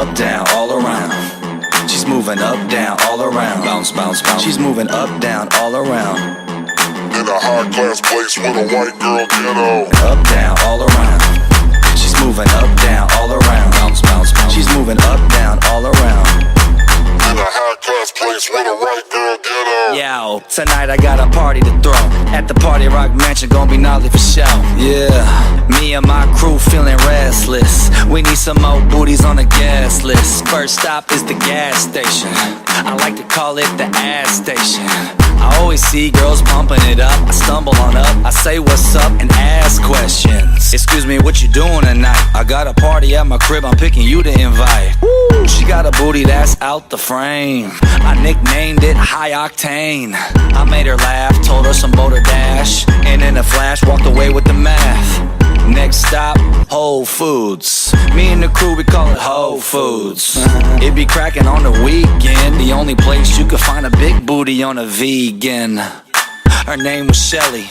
up, down, all around. She's moving up, down, all around. Bounce, bounce, bounce. She's moving up, down, all around. In a high-class place with a white girl ghetto. Up, down, all around. She's moving up, down, all around. Bounce, bounce, bounce. She's moving up, down, all around. In a high-class place with a white girl ghetto. Yo, tonight I got a party to throw. At the Party Rock Mansion, gon' be gnarly for show. Yeah, me and my crew feeling restless. We need some more booties on the gas list. First stop is the gas station. I like to call it the ass station. I always see girls pumping it up. I stumble on up, I say what's up and ask questions. Excuse me, what you doing tonight? I got a party at my crib, I'm picking you to invite. Woo! She got a booty that's out the frame. I nicknamed it High Octane. I made her laugh, told her some motor dash, and in a flash walked away with the math. Next stop, Whole Foods. Me and the crew, we call it Whole Foods. It be cracking on the weekend. The only place you could find a big booty on a vegan. Her name was Shelly.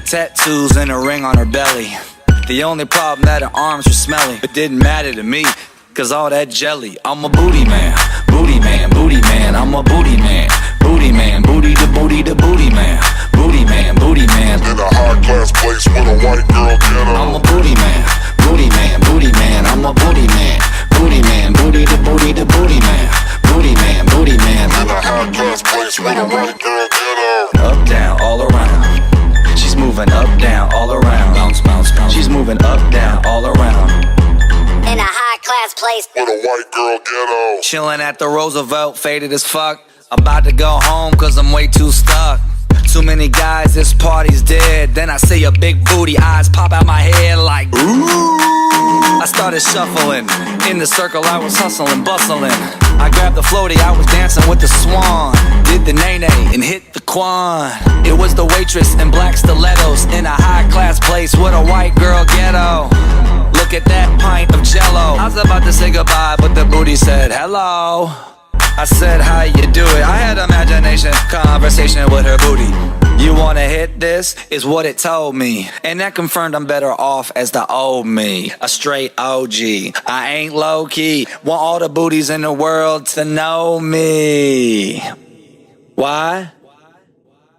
Tattoos and a ring on her belly. The only problem that her arms were smelly. It didn't matter to me, cause all that jelly. I'm a booty man, booty man, booty man. I'm a booty man, booty man, booty to booty to booty man. Booty man, booty man. In a high-class place with a white girl ghetto. I'm a booty man, booty man, booty man. I'm a booty man, booty man, booty to booty to booty man. Booty man, booty man. In a high-class place with a white girl ghetto. Up, down, all around. She's moving up, down, all around. Bounce, bounce, bounce. She's moving up, down, all around. In a high-class place with a white girl ghetto. Chillin' at the Roosevelt, faded as fuck. About to go home cause I'm way too stuck. Too many guys, this party's dead. Then I see a big booty, eyes pop out my head like ooh. I started shuffling, in the circle I was hustling, bustling. I grabbed the floaty, I was dancing with the swan. Did the nay-nay and hit the quan. It was the waitress in black stilettos. In a high-class place with a white girl ghetto. Look at that pint of jello. I was about to say goodbye, but the booty said hello. I said, how you do it? I had imagination, conversation with her booty. You wanna hit this? Is what it told me. And that confirmed I'm better off as the old me. A straight OG. I ain't low-key. Want all the booties in the world to know me. Why?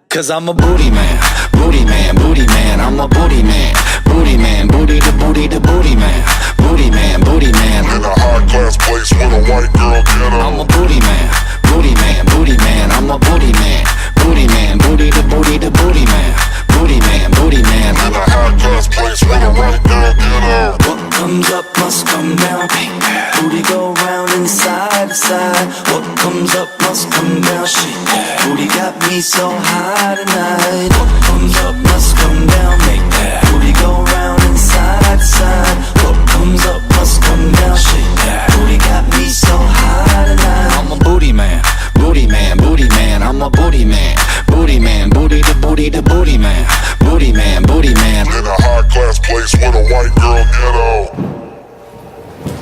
Cause I'm a booty man. Booty man, booty man. I'm a booty man. Booty man, booty to booty to booty man. Booty man, booty man. In a high-class place with a white girl ghetto. I'm a booty man, booty man, booty man. I'm a booty man, booty man, booty to booty to booty man. Booty man, booty man. In a high-class place with a white girl ghetto. What comes up must come down. Booty go round and side to side. What comes up must come down. Shit, booty got me so high tonight. What comes up must come down. Make that booty go round and side to side. What comes up must come down. Shit, booty got me so high tonight. I'm a booty man, booty man, booty man. I'm a booty man, booty man, booty to booty to booty man. Booty man, booty man. In a high-class place with a white girl ghetto.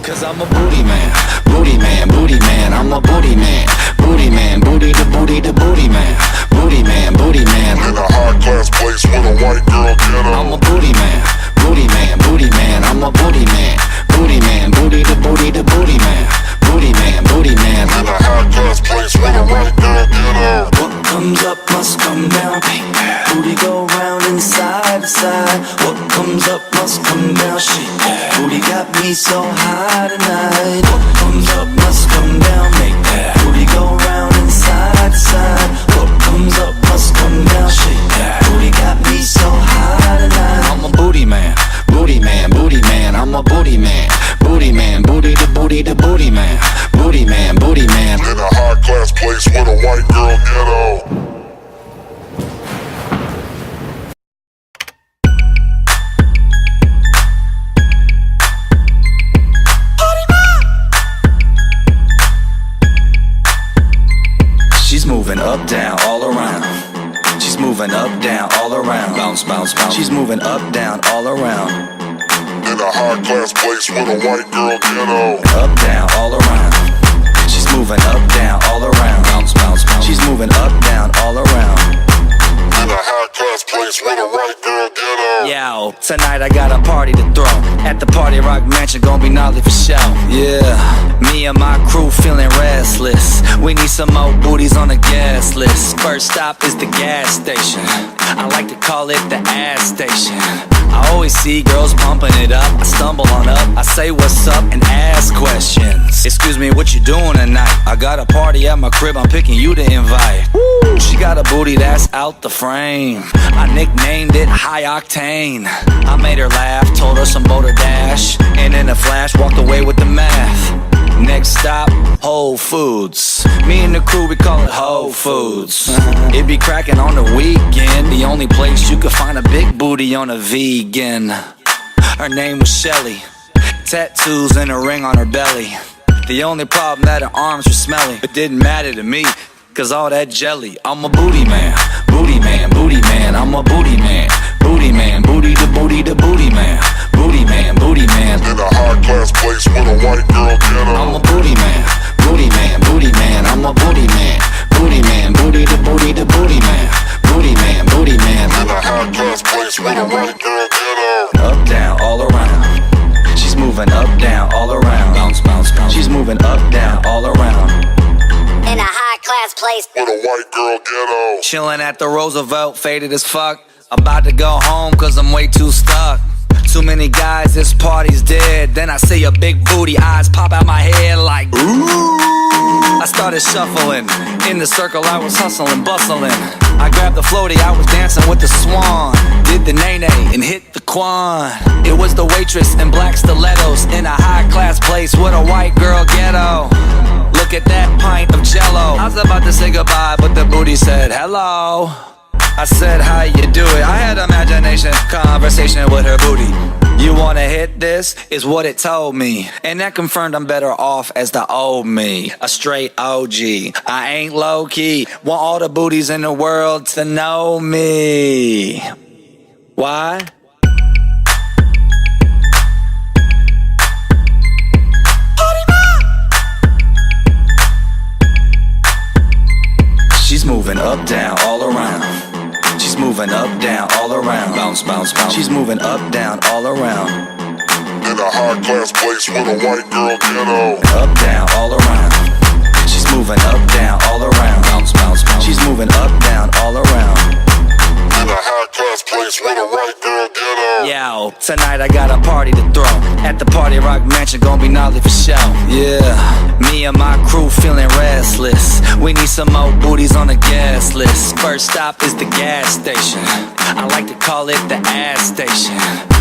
Cause I'm a booty man, booty man, booty man. I'm a booty man, booty man, booty to booty to booty man. Booty man, booty man. In a high-class place with a white girl ghetto. I'm a booty man, booty man, booty man. I'm a booty man, booty man, booty to booty to booty man. Booty man, booty man. In a high-class place with a white girl ghetto. What comes up must come down. Booty go round and side to side. What comes up must come down. Shit, booty got me so high tonight. What comes up must come down. Make that booty go round and side to side. What comes up must come down. Shit, booty got me so high tonight. I'm a booty man, booty man, booty man. I'm a booty man, booty man, booty to booty to booty man. Booty man, booty man. In a high-class place with a white girl ghetto. She's moving up, down, all around. She's moving up, down, all around. Bounce, bounce, bounce. She's moving up, down, all around. In a high-class place with a white girl ghetto. Up, down, all around. She's moving up, down, all around. Bounce, bounce, bounce. She's moving up, down, all around. In a high-class place place with a white girl ghetto. Yo, tonight I got a party to throw. At the Party Rock Mansion, gon' be gnarly for show. Yeah, me and my crew feeling restless. We need some more booties on the gas list. First stop is the gas station. I like to call it the ass station. I always see girls pumping it up. I stumble on up, I say what's up and ask questions. Excuse me, what you doing tonight? I got a party at my crib, I'm picking you to invite. Woo! She got a booty that's out the frame. I nicknamed it High Octane. I made her laugh, told her some motor dash, and in a flash walked away with the math. Next stop, Whole Foods. Me and the crew, we call it Whole Foods. It be cracking on the weekend. The only place you could find a big booty on a vegan. Her name was Shelly. Tattoos and a ring on her belly. The only problem that her arms were smelly. It didn't matter to me, cause all that jelly. I'm a booty man, booty man, booty man. I'm a booty man, booty man, booty to booty to booty man. Booty man, booty man. In a high class place with a white girl ghetto. I'm a booty man, booty man, booty man. I'm a booty man, booty man, booty to booty to booty man. Booty man, booty man. In a high class place with a white girl ghetto. Up, down, all around. She's moving up, down, all around. Bounce, bounce, bounce. She's moving up, down, all around. In a high class place. With a white girl ghetto. Chillin' at the Roosevelt, faded as fuck. About to go home cause I'm way too stuck. Too many guys, this party's dead. Then I see a big booty, eyes pop out my head like ooh. I started shuffling, in the circle I was hustling, bustling. I grabbed the floaty, I was dancing with the swan. Did the nay-nay and hit the quan. It was the waitress in black stilettos. In a high class place with a white girl ghetto. Look at that pint of jello. I was about to say goodbye, but the booty said hello. I said, how you do it? I had imagination, conversation with her booty. You wanna hit this? Is what it told me. And that confirmed I'm better off as the old me. A straight OG. I ain't low key. Want all the booties in the world to know me. Why? She's moving up, down, all around. She's moving up, down, all around. Bounce, bounce, bounce. She's moving up, down, all around. In a high class place with a white girl ghetto. Up, down, all around. She's moving up, down, all around. Bounce, bounce, bounce. She's moving up, down, all around. In a high class place with a white girl ghetto. Yo, tonight I got a party to throw. At the Party Rock Mansion, gon' be gnarly for show. Yeah, me and my crew feeling restless. We need some more booties on the gas list. First stop is the gas station. I like to call it the ass station.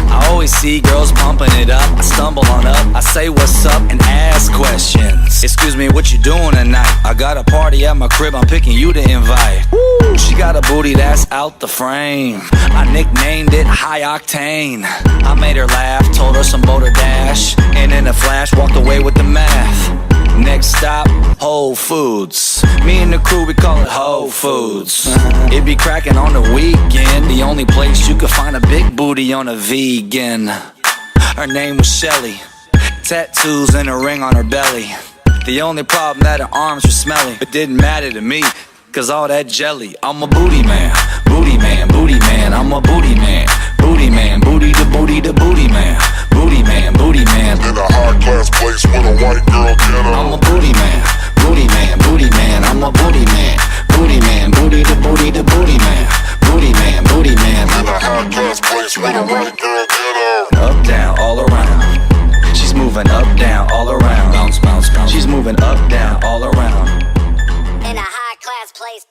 I always see girls pumping it up. I stumble on up, I say what's up and ask questions. Excuse me, what you doing tonight? I got a party at my crib, I'm picking you to invite. Woo! She got a booty that's out the frame. I nicknamed it High Octane. I made her laugh, told her some motor dash, and in a flash walked away with the math. Next stop, Whole Foods. Me and the crew, we call it Whole Foods. It be cracking on the weekend. The only place you could find a big booty on a vegan. Her name was Shelly. Tattoos and a ring on her belly. The only problem that her arms were smelly. It didn't matter to me, cause all that jelly. I'm a booty man, booty man, booty man. I'm a booty man, booty man, booty to booty to booty man. Booty man, booty man. In a high class place with a white girl ghetto. I'm a booty man, booty man, booty man. I'm a booty man, booty man, booty to booty to booty man. Booty man, booty man. In a high class place with a white girl ghetto. Up, down, all around. She's moving up, down, all around. Bounce, bounce, bounce. She's moving up, down, all around. In a high class place.